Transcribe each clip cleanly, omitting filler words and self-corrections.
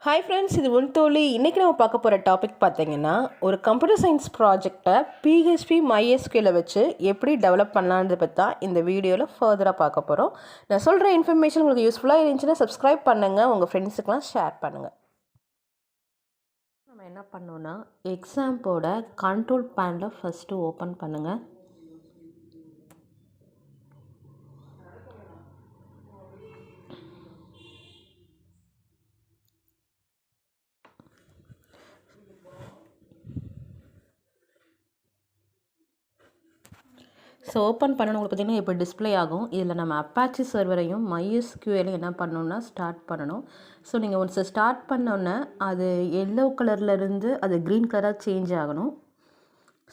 Hi friends, இது உள்தோழி. இன்றைக்கி நம்ம பார்க்க போகிற டாபிக் பார்த்தீங்கன்னா, ஒரு கம்ப்யூட்டர் சயின்ஸ் ப்ராஜெக்டை பிஹெச்பி MySQL வச்சு எப்படி டெவலப் பண்ணலான்றத பற்றி தான் இந்த வீடியோவில் ஃபர்தராக பார்க்க போகிறோம். நான் சொல்கிற இன்ஃபர்மேஷன் உங்களுக்கு யூஸ்ஃபுல்லாக இருந்துச்சுன்னா சப்ஸ்கிரைப் பண்ணுங்கள், உங்கள் ஃப்ரெண்ட்ஸுக்கெலாம் ஷேர் பண்ணுங்கள். நம்ம என்ன பண்ணோன்னா, எக்ஸாம்போட கண்ட்ரோல் பேனில் ஃபஸ்ட்டு ஓப்பன் பண்ணுங்கள். ஸோ ஓப்பன் பண்ணணும். உங்களுக்கு பார்த்திங்கன்னா இப்போ டிஸ்பிளே ஆகும். இதில் நம்ம அப்பாச்சி சர்வரையும் MySQL என்ன பண்ணணும்னா ஸ்டார்ட் பண்ணணும். ஸோ நீங்கள் ஒன்ஸ் ஸ்டார்ட் பண்ணோன்னே அது எல்லோ கலர்லேருந்து அது க்ரீன் கலராக சேஞ்ச் ஆகணும்.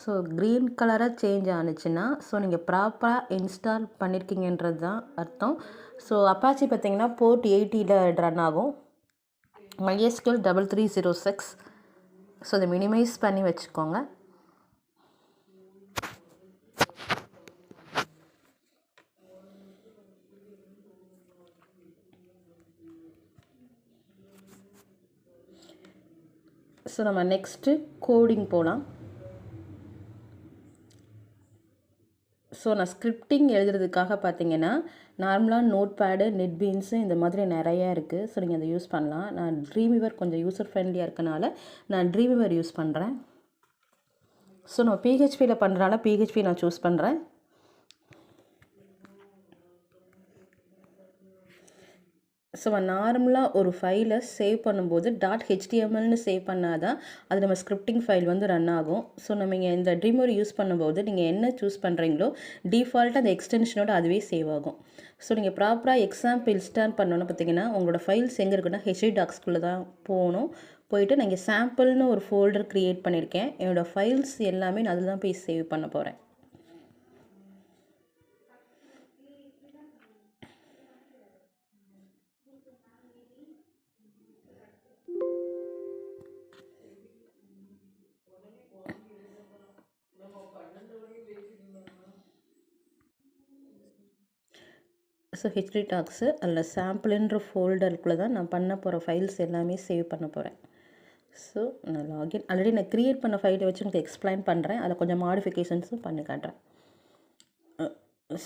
ஸோ க்ரீன் கலராக சேஞ்ச் ஆனிச்சுன்னா நீங்கள் ப்ராப்பராக இன்ஸ்டால் பண்ணியிருக்கீங்கன்றது தான் அர்த்தம். ஸோ அப்பாச்சி பார்த்திங்கன்னா போர்ட் 80 ரன் ஆகும். MySQL 3306. ஸோ அதை மினிமைஸ் பண்ணி வச்சுக்கோங்க. ஸோ நம்ம நெக்ஸ்ட்டு கோடிங் போகலாம். ஸோ நான் ஸ்கிரிப்டிங் எழுதுறதுக்காக பார்த்தீங்கன்னா நார்மலாக நோட் பேடு, நெட்பீன்ஸு இந்த மாதிரி நிறையா இருக்குது. ஸோ நீங்கள் அதை யூஸ் பண்ணலாம். நான் ட்ரீம்வீவர் கொஞ்சம் யூசர் ஃப்ரெண்ட்லியாக இருக்கனால நான் ட்ரீம்வீவர் யூஸ் பண்ணுறேன். ஸோ நான் பிஹெச்பியில் பண்ணுறனால பிஹெச்பி நான் சூஸ் பண்ணுறேன். ஸோ நார்மலாக ஒரு ஃபைலை சேவ் பண்ணும்போது .htmlனு சேவ் பண்ணால் தான் அது நம்ம ஸ்கிரிப்டிங் ஃபைல் வந்து ரன் ஆகும். ஸோ நம்ம இங்கே இந்த ட்ரீம்வீவர் யூஸ் பண்ணும்போது நீங்கள் என்ன சூஸ் பண்ணுறீங்களோ டிஃபால்ட்டாக அந்த எக்ஸ்டென்ஷனோட அதுவே சேவ் ஆகும். ஸோ நீங்கள் ப்ராப்பராக எக்ஸாம்பிள் இன்ஸ்டால் பண்ணோன்னு பார்த்தீங்கன்னா உங்களோட ஃபைல்ஸ் எங்கே இருக்குன்னா HDocsக்குள்ளே தான் போகணும். போயிட்டு நான் இங்கே சாம்பிள்னு ஒரு ஃபோல்டர் க்ரியேட் பண்ணியிருக்கேன். என்னோடய ஃபைல்ஸ் எல்லாமே நான் அதில் தான் போய் சேவ் பண்ண போகிறேன். ஸோ HDocs அதில் சாம்பிள்ன்ற ஃபோல்டருக்குள்ளே தான் நான் பண்ண போகிற ஃபைல்ஸ் எல்லாமே சேவ் பண்ண போகிறேன். ஸோ நான் லாகின் ஆல்ரெடி நான் க்ரியேட் பண்ண ஃபைலை வச்சு உங்களுக்கு எக்ஸ்பிளைன் பண்ணுறேன். அதில் கொஞ்சம் மாடிஃபிகேஷன்ஸும் பண்ணி காட்டுறேன்.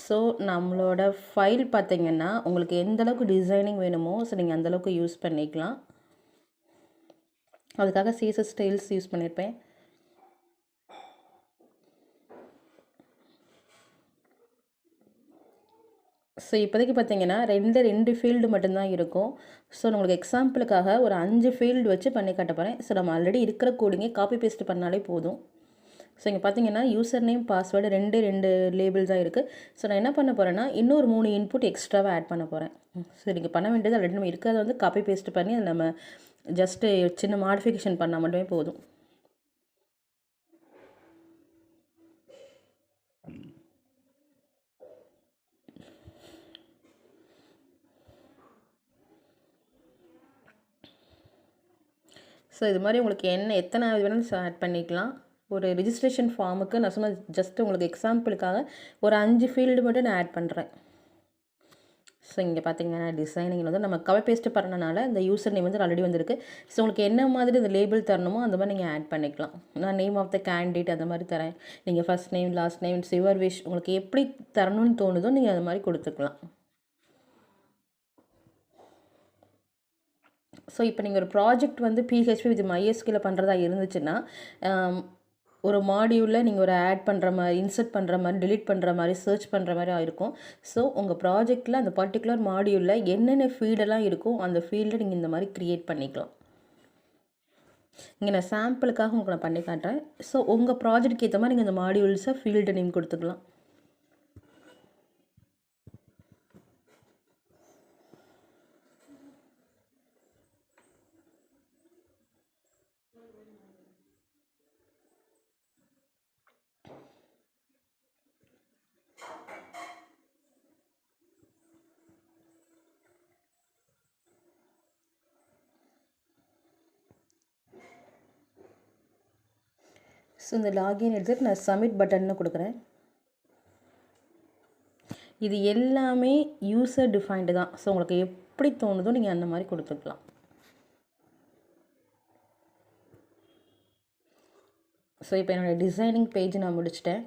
ஸோ நம்மளோட ஃபைல் பார்த்திங்கன்னா உங்களுக்கு எந்தளவுக்கு டிசைனிங் வேணுமோ ஸோ நீங்கள் அந்தளவுக்கு யூஸ் பண்ணிக்கலாம். அதுக்காக CSS ஸ்டைல்ஸ் யூஸ் பண்ணியிருப்பேன். ஸோ இப்போதைக்கு பார்த்தீங்கன்னா ரெண்டு ஃபீல்டு மட்டும்தான் இருக்கும். ஸோ நம்மளுக்கு எக்ஸாம்பிளுக்காக ஒரு 5 ஃபீல்டு வச்சு பண்ணி காட்ட போகிறேன். ஸோ நம்ம ஆல்ரெடி இருக்கிற கோடிங்கே காப்பி பேஸ்ட் பண்ணாலே போதும். ஸோ இங்கே பார்த்தீங்கன்னா யூசர் நேம், பாஸ்வேர்டு ரெண்டு லேபிள் தான் இருக்குது. ஸோ நான் என்ன பண்ண போகிறேன்னா இன்னொரு 3 இன்புட் எக்ஸ்ட்ராவாக ஆட் பண்ண போகிறேன். ஸோ நீங்கள் பண்ண வேண்டியது ஆல்ரெடி நம்ம இருக்கிறத வந்து காப்பி பேஸ்ட் பண்ணி அதை நம்ம ஜஸ்ட்டு சின்ன மாடிஃபிகேஷன் பண்ணால் மட்டுமே போதும். ஸோ இது மாதிரி உங்களுக்கு எத்தனை வேணாலும் ஆட் பண்ணிக்கலாம். ஒரு ரிஜிஸ்ட்ரேஷன் ஃபார்முக்கு நான் சொன்ன ஜஸ்ட் உங்களுக்கு எக்ஸாம்பிளுக்காக ஒரு 5 ஃபீல்டு மட்டும் நான் ஆட் பண்ணுறேன். ஸோ இங்கே பார்த்தீங்கன்னா டிசைனிங் வந்து நம்ம காப்பி பேஸ்ட் பண்ணனால இந்த யூசர் நேம் வந்து ஆல்ரெடி வந்திருக்கு. ஸோ உங்களுக்கு என்ன மாதிரி இந்த லேபிள் தரணுமோ அந்த மாதிரி நீங்கள் ஆட் பண்ணிக்கலாம். நான் நேம் ஆஃப் த கேண்டிடேட் அந்த மாதிரி தரேன். நீங்கள் first name, last name, your wish உங்களுக்கு எப்படி தரணும்னு தோணுதோ நீங்கள் அது மாதிரி கொடுத்துக்கலாம். ஸோ இப்போ நீங்கள் ஒரு ப்ராஜெக்ட் வந்து பிஹெச்பி வித் MySQL பண்ணுறதா இருந்துச்சுன்னா ஒரு மாடியூலில் நீங்கள் ஒரு ஆட் பண்ணுற மாதிரி, இன்சர்ட் பண்ணுற மாதிரி, டிலீட் பண்ணுற மாதிரி, சர்ச் பண்ணுற மாதிரி ஆயிருக்கும். ஸோ உங்கள் ப்ராஜெக்டில் அந்த பர்டிகுலர் மாடியூலில் என்னென்ன ஃபீல்டெல்லாம் இருக்கும் அந்த ஃபீல்டை நீங்கள் இந்த மாதிரி க்ரியேட் பண்ணிக்கலாம். இங்கே நான் சாம்பிளுக்காக உங்களுக்கு நான் பண்ணி காட்டுறேன். ஸோ உங்கள் ப்ராஜெக்ட்டுக்கு ஏற்ற மாதிரி நீங்கள் இந்த மாடியூல்ஸை ஃபீல்டு நேம் கொடுத்துக்கலாம். ஸோ இந்த லாகின் எடுத்துகிட்டு நான் சப்மிட் பட்டன்னு கொடுக்குறேன். இது எல்லாமே யூசர் டிஃபைன்டு தான். ஸோ உங்களுக்கு எப்படி தோணுதோ நீங்கள் அந்த மாதிரி கொடுத்துக்கலாம். ஸோ இப்போ என்னோடய டிசைனிங் பேஜ் நான் முடிச்சிட்டேன்.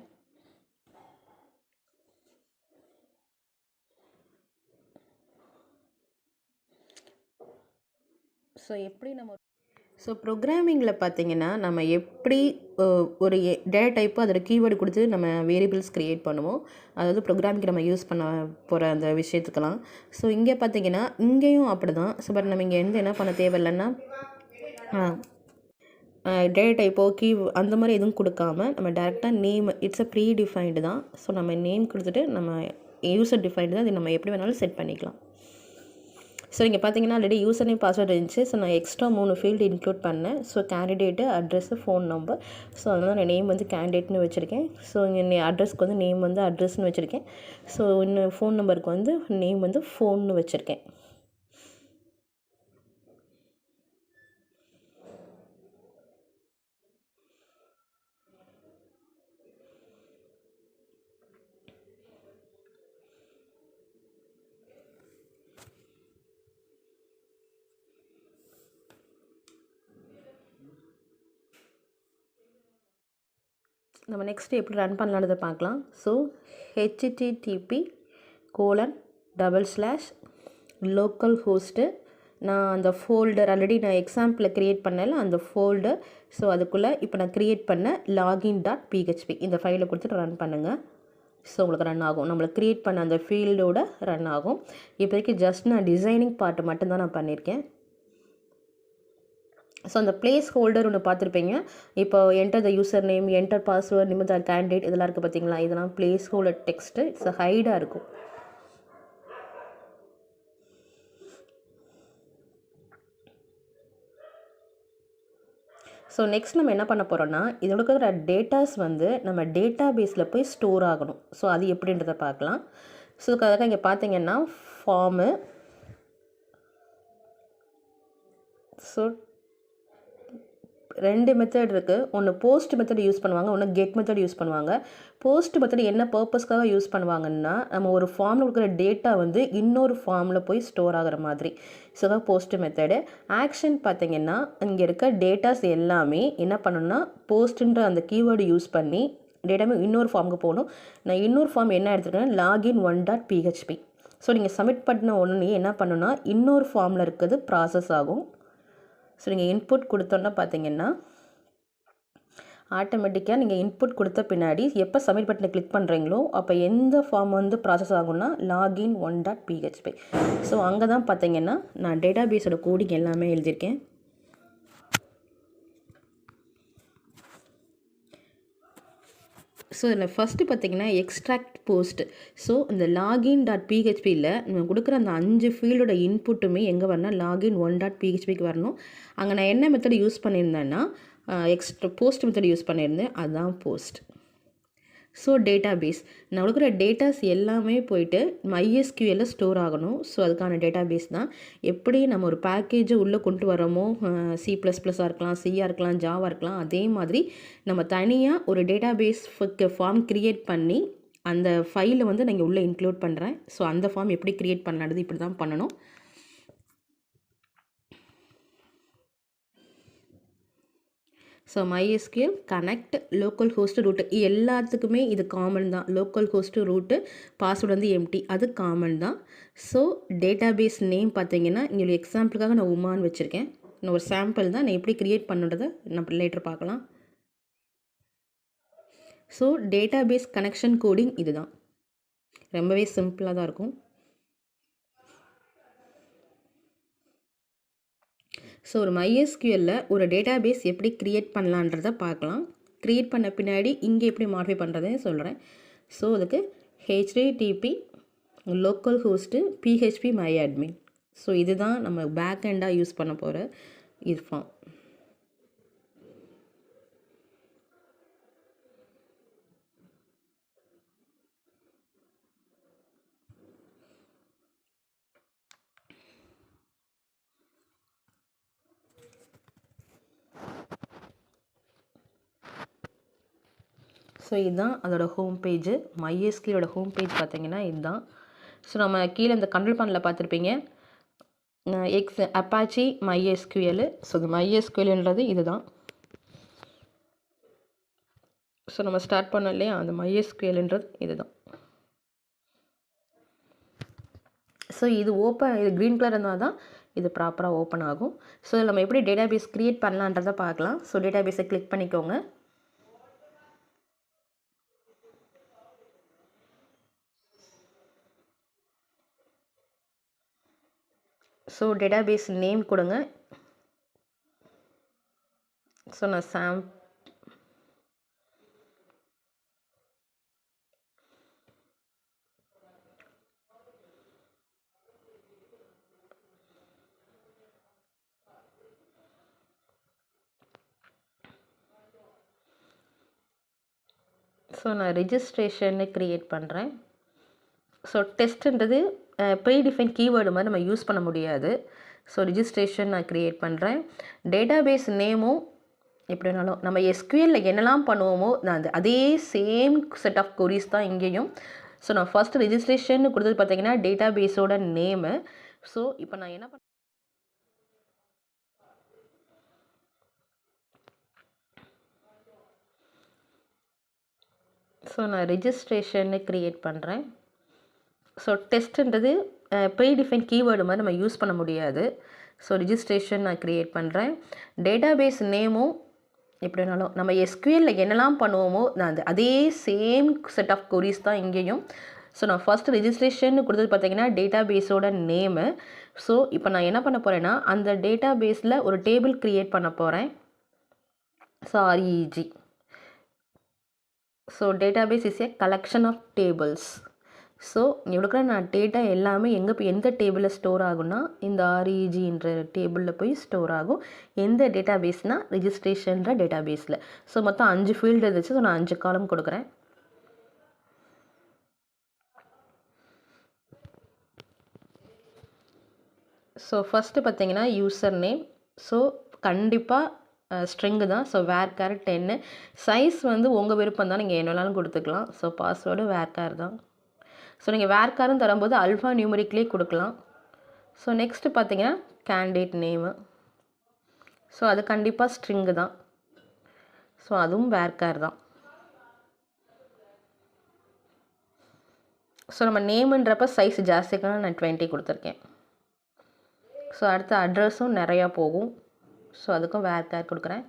ஸோ எப்படி ஸோ ப்ரோக்ராமிங்கில் பார்த்தீங்கன்னா நம்ம எப்படி ஒரு டேட்டா டைப்பு அதோட கீவேர்டு கொடுத்து நம்ம வேரியபிள்ஸ் க்ரியேட் பண்ணுவோம். அதாவது ப்ரோக்ராமிங்க்கு நம்ம யூஸ் பண்ண போகிற அந்த விஷயத்துக்கெல்லாம். ஸோ இங்கே பார்த்தீங்கன்னா இங்கேயும் அப்படி தான். ஸோ பட் நம்ம இங்கே என்ன பண்ண தேவையில்லைன்னா டேட்டா டைப்போ அந்த மாதிரி எதுவும் கொடுக்காம நம்ம டேரெக்டாக நேம் இட்ஸ் ப்ரீ டிஃபைன்டு தான். ஸோ நம்ம நேம் கொடுத்துட்டு நம்ம யூசர் டிஃபைன்டு தான். அது நம்ம எப்படி வேணாலும் செட் பண்ணிக்கலாம். ஸோ இங்கே பார்த்தீங்கன்னா ஆல்ரெடி யூசர் நேம் பாஸ்வேர்டு இருந்துச்சு. ஸோ நான் எக்ஸ்ட்ரா 3 ஃபீல்டு இன்க்ளூட் பண்ணேன். So candidate, address, phone number. So அதனால் நான் நேம் கேண்டிடேட்னு வச்சுருக்கேன். ஸோ இங்கே அட்ரஸ்க்கு நேம் அட்ரஸ்னு வச்சுருக்கேன். ஸோ இன்னும் ஃபோன் நம்பருக்கு நேம் ஃபோன்னு வச்சுருக்கேன். நம்ம நெக்ஸ்ட்டு எப்படி ரன் பண்ணலான்றதை பார்க்கலாம். ஸோ http://local host நான் அந்த ஃபோல்டர் ஆல்ரெடி நான் எக்ஸாம்பிளில் க்ரியேட் பண்ணல அந்த ஃபோல்டர். ஸோ அதுக்குள்ளே இப்போ நான் க்ரியேட் பண்ண login.php இந்த ஃபைலை கொடுத்துட்டு ரன் பண்ணுங்கள். ஸோ உங்களுக்கு ரன் ஆகும். நம்மளுக்கு க்ரியேட் பண்ண அந்த ஃபீல்டோட ரன் ஆகும். இப்போதைக்கு ஜஸ்ட் நான் டிசைனிங் பார்ட்டு மட்டும்தான் நான் பண்ணியிருக்கேன். ஸோ அந்த பிளேஸ் ஹோல்டர் ஒன்று பார்த்துருப்பீங்க. இப்போ enter the user name, enter password, நிமித கேண்டிடேட் இதெல்லாம் இருக்குது பார்த்தீங்களா. இதெல்லாம் பிளேஸ் ஹோல்டர் டெக்ஸ்ட்டு. இட்ஸ் ஹைடாக இருக்கும். ஸோ நெக்ஸ்ட் நம்ம என்ன பண்ண போகிறோம்னா இதோட இருக்கிற டேட்டாஸ் நம்ம டேட்டா பேஸில் போய் ஸ்டோர் ஆகணும். ஸோ அது எப்படின்றத பார்க்கலாம். ஸோ அதுக்காக இங்கே பார்த்தீங்கன்னா ஃபார்மு. ஸோ 2 மெத்தட் இருக்குது. ஒன்று போஸ்ட் மெத்தட் யூஸ் பண்ணுவாங்க, ஒன்று கெட் மெத்தட் யூஸ் பண்ணுவாங்க. போஸ்ட் மெத்தட் என்ன பர்பஸ்க்காக யூஸ் பண்ணுவாங்கன்னா நம்ம ஒரு ஃபார்மில் இருக்கிற டேட்டா இன்னொரு ஃபார்மில் போய் ஸ்டோர் ஆகிற மாதிரி. ஸோ தான் போஸ்ட் மெத்தடு. ஆக்ஷன் பார்த்திங்கன்னா இங்கே இருக்க டேட்டாஸ் எல்லாமே என்ன பண்ணணும்னா போஸ்ட்டுன்ற அந்த கீவேர்டு யூஸ் பண்ணி டேட்டாமே இன்னொரு ஃபார்முக்கு போகணும். நான் இன்னொரு ஃபார்ம் என்ன எடுத்துருக்கேன்னா login1.php. ஸோ நீங்கள் சப்மிட் பண்ண உடனே என்ன பண்ணணும்னா இன்னொரு ஃபார்மில் இருக்கிறது ப்ராசஸ் ஆகும். ஸோ நீங்கள் இன்புட் கொடுத்தோன்னா பார்த்தீங்கன்னா ஆட்டோமேட்டிக்காக நீங்கள் இன்புட் கொடுத்த பின்னாடி எப்போ சப்மிட் பட்டனை கிளிக் பண்ணுறீங்களோ அப்போ எந்த ஃபார்ம் ப்ராசஸ் ஆகும்னா login1.php. ஸோ அங்கே தான் பார்த்தீங்கன்னா நான் டேட்டா பேஸோட கோடிங் எல்லாமே எழுதியிருக்கேன். ஸோ இதில் ஃபஸ்ட்டு பார்த்திங்கன்னா எக்ஸ்ட்ராக்ட் போஸ்ட். ஸோ இந்த login.phpயில் நம்ம கொடுக்குற அந்த 5 ஃபீல்டோட இன்புட்டுமே எங்கே வரணும் login1.phpக்கு வரணும். அங்கே நான் என்ன மெத்தட் யூஸ் பண்ணியிருந்தேன்னா போஸ்ட் மெத்தட் யூஸ் பண்ணியிருந்தேன். அதுதான் போஸ்ட். ஸோ டேட்டா பேஸ் நான் கொடுக்குற டேட்டாஸ் எல்லாமே போயிட்டு MySQL ஸ்டோர் ஆகணும். ஸோ அதுக்கான டேட்டா பேஸ் தான். எப்படி நம்ம ஒரு பேக்கேஜை உள்ளே கொண்டு வரோமோ C++ஆக இருக்கலாம், சியாக இருக்கலாம், ஜாவாக இருக்கலாம், அதே மாதிரி நம்ம தனியாக ஒரு டேட்டா பேஸ் ஃபார்ம் க்ரியேட் பண்ணி அந்த ஃபைலை நான் இங்கே உள்ளே இன்க்ளூட் பண்ணுறேன். ஸோ அந்த ஃபார்ம் எப்படி க்ரியேட் பண்ணது இப்படி தான் பண்ணணும். So MySQL connect local host root எல்லாத்துக்குமே இது காமன் தான். Local host root password empty அது காமன் தான். ஸோ டேட்டா பேஸ் நேம் பார்த்தீங்கன்னா இங்கே எக்ஸாம்பிளுக்காக நான் உமான்னு வச்சுருக்கேன். நான் ஒரு சாம்பிள் தான். நான் எப்படி க்ரியேட் பண்ணுறதை நம்ம லேட்டர் பார்க்கலாம். So database connection coding இது தான். ரொம்பவே சிம்பிளாக தான் இருக்கும். ஸோ ஒரு MySQLல ஒரு டேட்டா பேஸ் எப்படி க்ரியேட் பண்ணலான்றதை பார்க்கலாம். க்ரியேட் பண்ண பின்னாடி இங்கே எப்படி மாடிஃபை பண்ணுறதுன்னு சொல்கிறேன். ஸோ அதுக்கு HTTP local host PHP MyAdmin. So இதுதான் நம்ம பேக் எண்டாக யூஸ் பண்ண போகிற இது ஃபார்ம். ஸோ இதுதான் அதோட ஹோம் பேஜு. MySQLோட ஹோம் பேஜ் பார்த்தீங்கன்னா இதுதான். ஸோ நம்ம கீழே இந்த கண்ட்ரோல் பேனலில் பார்த்துருப்பீங்க Apache MySQL. ஸோ MySQLன்றது இதுதான். ஸோ நம்ம ஸ்டார்ட் பண்ணோம் இல்லையா, அந்த MySQLன்றது இதுதான். ஸோ இது இது க்ரீன் கலர் இருந்தால் தான் இது ப்ராப்பராக ஓப்பன் ஆகும். ஸோ நம்ம எப்படி டேட்டாபேஸ் க்ரியேட் பண்ணலான்றதை பார்க்கலாம். ஸோ டேட்டாபேஸை கிளிக் பண்ணிக்கோங்க. ஸோ டேட்டாபேஸ் நேம் கொடுங்க. ஸோ நான் ரெஜிஸ்ட்ரேஷன்னு க்ரியேட் பண்ணுறேன். ஸோ டெஸ்ட்டுன்றது ப்ரீடிஃபைன் கீவேர்டு மாதிரி நம்ம யூஸ் பண்ண முடியாது. ஸோ ரிஜிஸ்ட்ரேஷன் நான் க்ரியேட் பண்ணுறேன். டேட்டாபேஸ் நேமும் எப்படி வேணாலும் நம்ம SQLல என்னெல்லாம் பண்ணுவோமோ நான் அதே சேம் செட் ஆஃப் கொரிஸ் தான் இங்கேயும். ஸோ நான் ஃபஸ்ட்டு ரெஜிஸ்ட்ரேஷன் கொடுத்தது பார்த்தீங்கன்னா டேட்டாபேஸோட நேமு. ஸோ இப்போ நான் என்ன பண்ண ஸோ நான் ரெஜிஸ்ட்ரேஷன்னு க்ரியேட் பண்ணுறேன். ஸோ டெஸ்ட்டுன்றது ப்ரீடிஃபைன் கீவேர்டு மாதிரி நம்ம யூஸ் பண்ண முடியாது. ஸோ ரிஜிஸ்ட்ரேஷன் நான் க்ரியேட் பண்ணுறேன். டேட்டாபேஸ் நேமும் எப்படி வேணாலும் நம்ம SQLல என்னெல்லாம் பண்ணுவோமோ நான் அதே சேம் செட் ஆஃப் கொரிஸ் தான் இங்கேயும். ஸோ நான் ஃபஸ்ட்டு ரெஜிஸ்ட்ரேஷன் கொடுத்தது பார்த்தீங்கன்னா டேட்டாபேஸோட நேமு. ஸோ இப்போ நான் என்ன பண்ண போகிறேன்னா அந்த டேட்டாபேஸில் ஒரு டேபிள் க்ரியேட் பண்ண போகிறேன். So REG. So database is a collection of tables. So இங்கே நான் டேட்டா எல்லாமே எந்த டேபிளில் ஸ்டோர் ஆகும்னா இந்த REGன்ற டேபிளில் போய் ஸ்டோர் ஆகும். எந்த டேட்டாபேஸ்னால் ரெஜிஸ்ட்ரேஷன்ற டேட்டாபேஸில். ஸோ மொத்தம் 5 ஃபீல்டு இருந்துச்சு. ஸோ நான் 5 காலம் கொடுக்குறேன். ஸோ ஃபஸ்ட்டு பார்த்தீங்கன்னா யூசர் நேம். ஸோ கண்டிப்பாக ஸ்ட்ரிங்கு தான். ஸோ வேர்கார் 10. சைஸ் வந்து உங்கள் விருப்பம் தான், நீங்கள் என்ன வேணாலும் கொடுத்துக்கலாம். ஸோ பாஸ்வேர்டு வேர்கார் தான். ஸோ நீங்கள் வேர்காரும் தரும்போது அல்ஃபா நியூமரிக்லேயே கொடுக்கலாம். ஸோ நெக்ஸ்ட்டு பார்த்தீங்கன்னா கேண்டிடேட் நேமு. ஸோ அது கண்டிப்பாக ஸ்ட்ரிங்கு தான். ஸோ அதுவும் வேர்கார் தான். ஸோ நம்ம நேமுன்றப்ப சைஸ் ஜாஸ்திக்கான நான் 20 கொடுத்துருக்கேன். ஸோ அடுத்த அட்ரஸும் நிறையா போகும். ஸோ அதுக்கும் வேர்கார் கொடுக்குறேன்.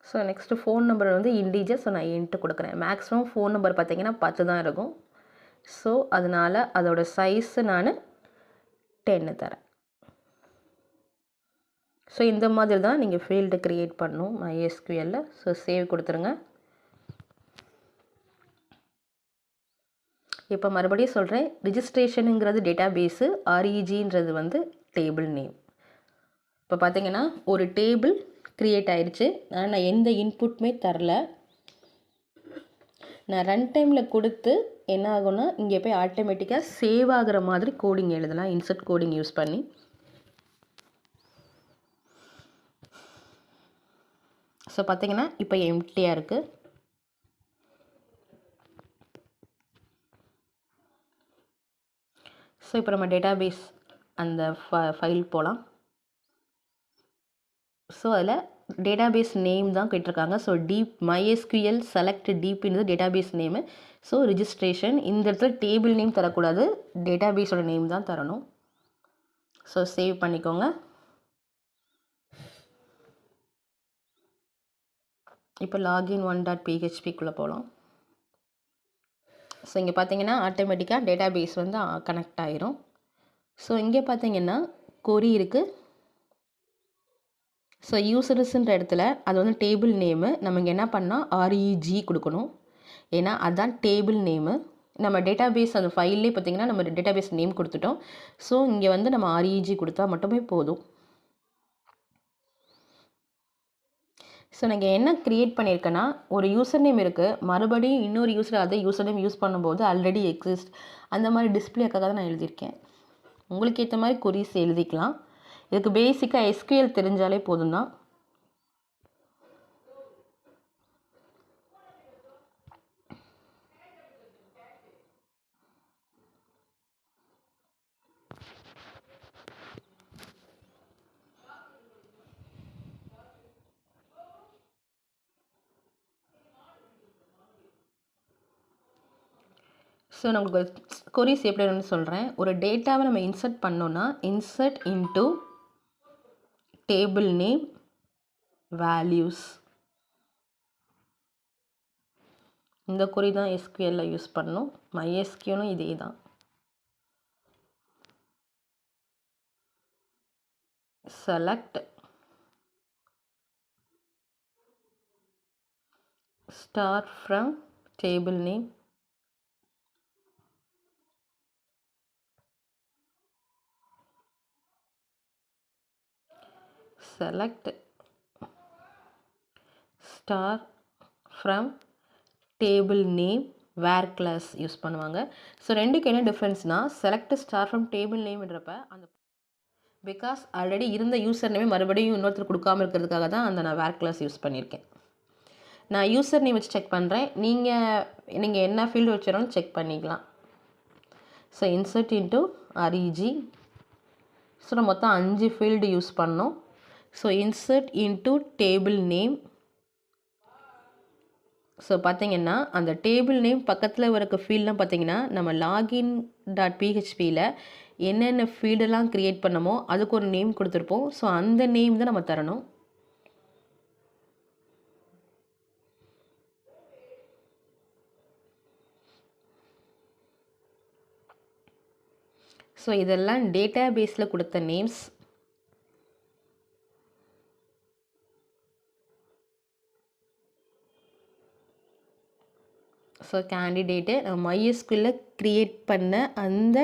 ஸோ நெக்ஸ்ட்டு ஃபோன் நம்பர் வந்து இண்டீஜர். ஸோ நான் இன்ட்டு கொடுக்குறேன். மேக்ஸிமம் ஃபோன் நம்பர் பார்த்தீங்கன்னா 10 தான் இருக்கும். ஸோ அதனால் அதோட சைஸு நான் 10 தரேன். ஸோ இந்த மாதிரி தான் நீங்கள் ஃபீல்டு க்ரியேட் பண்ணணும் MySQLல. ஸோ சேவ் கொடுத்துருங்க. இப்போ மறுபடியும் சொல்கிறேன், ரிஜிஸ்ட்ரேஷனுங்கிறது டேட்டாபேஸு, REGன்றது வந்து டேபிள் நேம். இப்போ பார்த்தீங்கன்னா ஒரு டேபிள் க்ரியேட் ஆயிடுச்சு. ஆனால் நான் எந்த இன்புட்டுமே தரல. நான் ரன் டைமில் கொடுத்து என்ன ஆகும்னா இங்கே போய் ஆட்டோமேட்டிக்காக சேவ் ஆகிற மாதிரி கோடிங் எழுதலாம், இன்சர்ட் கோடிங் யூஸ் பண்ணி. ஸோ பார்த்தீங்கன்னா இப்போ எம்டியாக இருக்குது. ஸோ இப்போ நம்ம டேட்டாபேஸ் அந்த ஃபைல் போகலாம். ஸோ அதில் டேட்டாபேஸ் நேம் தான் கேட்டிருக்காங்க. ஸோ MySQL செலக்ட் டீப்ன்றது டேட்டாபேஸ் நேமு. ஸோ ரிஜிஸ்ட்ரேஷன் இந்த இடத்துல டேபிள் நேம் தரக்கூடாது, டேட்டாபேஸோட நேம் தான் தரணும். ஸோ சேவ் பண்ணிக்கோங்க. இப்போ login 1.phpக்குள்ளே போகலாம். ஸோ இங்கே பார்த்தீங்கன்னா ஆட்டோமேட்டிக்காக டேட்டாபேஸ் வந்து கனெக்ட் ஆகிரும். ஸோ இங்கே பார்த்தீங்கன்னா கொரி இருக்குது. ஸோ யூசர்ஸ்ன்ற இடத்துல அது வந்து டேபிள் நேமு. நம்ம இங்கே என்ன பண்ணால் REG கொடுக்கணும். ஏன்னா அதுதான் டேபிள் நேமு. நம்ம டேட்டாபேஸ் அந்த ஃபைல்லே பார்த்திங்கன்னா நம்ம டேட்டாபேஸ் நேம் கொடுத்துட்டோம். ஸோ இங்கே வந்து நம்ம REG கொடுத்தா மட்டுமே போதும். ஸோ நீங்கள் என்ன க்ரியேட் பண்ணியிருக்கேன்னா ஒரு யூசர் நேம் இருக்குது, மறுபடியும் இன்னொரு யூசர் அதே யூசர் நேம் யூஸ் பண்ணும்போது ஆல்ரெடி எக்ஸிஸ்ட் அந்த மாதிரி டிஸ்பிளேக்காக தான் நான் எழுதியிருக்கேன். உங்களுக்கு ஏற்ற மாதிரி கொரிஸ் எழுதிக்கலாம். இதுக்கு பேசிக்காக SQL தெரிஞ்சாலே போதும் தான். ஸோ நான் உங்களுக்கு கொரிஸ் எப்படி வரும்னு சொல்கிறேன். ஒரு டேட்டாவை நம்ம இன்சர்ட் பண்ணோன்னா insert into table name values, இந்த கொரி தான் எஸ்கியூஎல்ல யூஸ் பண்ணணும். MySQLம் இதே தான். Select star from table name select star from table name where class use பண்ணுவாங்க. ஸோ ரெண்டுக்கு என்ன டிஃப்ரென்ஸ்னால் select star from table nameன்றப்ப அந்த பிகாஸ் ஆல்ரெடி இருந்த யூசர் நேமே மறுபடியும் இன்னொருத்தர் கொடுக்காமல் இருக்கிறதுக்காக தான் அந்த நான் வேர் கிளாஸ் யூஸ் பண்ணியிருக்கேன். நான் யூசர் நேம் வச்சு செக் பண்ணுறேன். நீங்கள் என்ன ஃபீல்டு வச்சுருந்தாலும் செக் பண்ணிக்கலாம். So insert into REG. So நான் மொத்தம் 5 ஃபீல்டு யூஸ் பண்ணோம். So insert into table name. So பார்த்தீங்கன்னா அந்த டேபிள் நேம் பக்கத்தில் இருக்க ஃபீல்டெலாம் பார்த்தீங்கன்னா நம்ம login.phpயில் என்னென்ன ஃபீல்டெல்லாம் க்ரியேட் பண்ணமோ அதுக்கு ஒரு நேம் கொடுத்துருப்போம். ஸோ அந்த நேம் தான் நம்ம தரணும். ஸோ இதெல்லாம் டேட்டா பேஸில் கொடுத்த நேம்ஸ். ஸோ கேண்டிடேட்டு நம்ம MySQLல க்ரியேட் பண்ண அந்த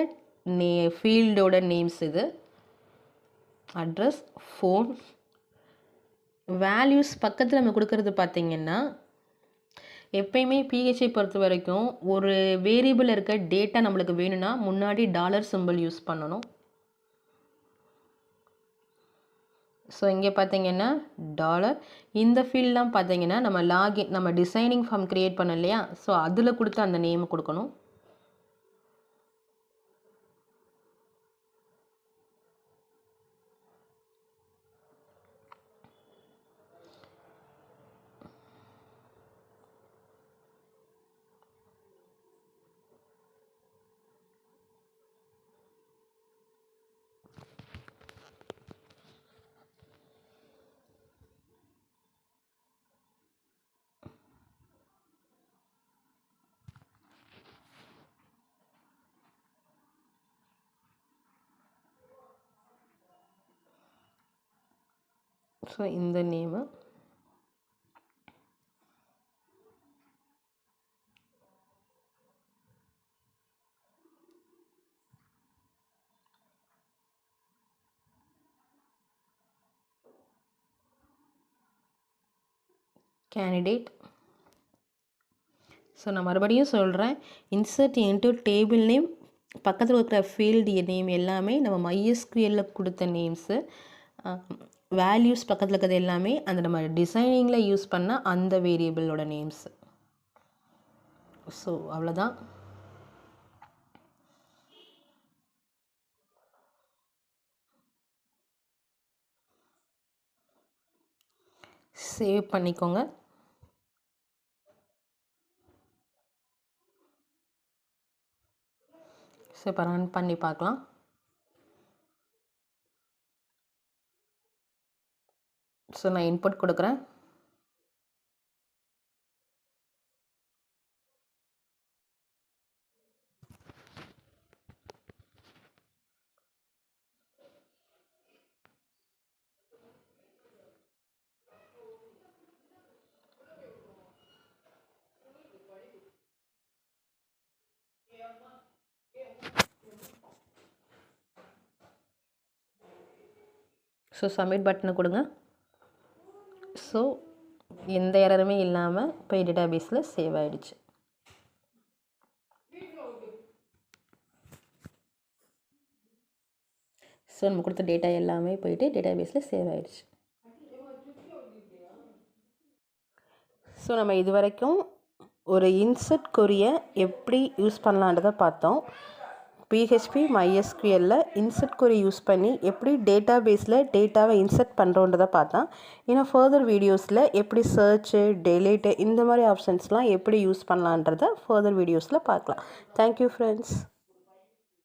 ஃபீல்டோட நேம்ஸ் இது. அட்ரஸ், ஃபோன், வேல்யூஸ் பக்கத்தில் நம்ம கொடுக்கறது பார்த்திங்கன்னா எப்பயுமே PHP பொறுத்த வரைக்கும் ஒரு வேரியபிள் இருக்க டேட்டா நம்மளுக்கு வேணும்னா முன்னாடி டாலர் சிம்பிள் யூஸ் பண்ணணும். ஸோ இங்கே பார்த்தீங்கன்னா டாலர், இந்த ஃபீல்டெலாம் பார்த்தீங்கன்னா நம்ம டிசைனிங் ஃபார்ம் க்ரியேட் பண்ணோம் இல்லையா, ஸோ அதில் கொடுத்து அந்த நேம் கொடுக்கணும். ஸோ இந்த நேமு கேண்டிடேட். ஸோ நான் மறுபடியும் சொல்கிறேன், இன்சர்ட் இன்ட்டு டேபிள் நேம் பக்கத்தில் இருக்கிற ஃபீல்டு நேம் எல்லாமே நம்ம MySQLல கொடுத்த நேம்ஸு. வேல்யூஸ் பக்கத்தில் இருக்கிறது எல்லாமே அந்த நம்ம டிசைனிங்கில் யூஸ் பண்ண அந்த வேரியபிளோட நேம்ஸு. ஸோ அவ்வளோதான். சேவ் பண்ணிக்கோங்க. ஸோ இப்போ ரன் பண்ணி பார்க்கலாம். ஸோ நான் இன்புட் கொடுக்குறேன். ஸோ சப்மிட் பட்டனை கொடுங்க. ஸோ எந்த எரருமே இல்லாமல் இப்போ டேட்டாபேஸில் சேவ் ஆகிடுச்சு. ஸோ நம்ம கொடுத்த டேட்டா எல்லாமே போயிட்டு டேட்டாபேஸில் சேவ் ஆகிடுச்சு. ஸோ நம்ம இது வரைக்கும் ஒரு இன்சர்ட் கொரியை எப்படி யூஸ் பண்ணலான்றதை பார்த்தோம். PHP MySQLல இன்சர்ட் query யூஸ் பண்ணி எப்படி டேட்டா பேஸில் டேட்டாவை இன்சர்ட் பண்ணுறோன்றதை பார்த்தா. இன்னும் ஃபர்தர் வீடியோஸில் எப்படி சர்ச்சு டெலீட்டு இந்த மாதிரி ஆப்ஷன்ஸ்லாம் எப்படி யூஸ் பண்ணலான்றதை ஃபர்தர் வீடியோஸில் பார்க்கலாம். Thank you friends.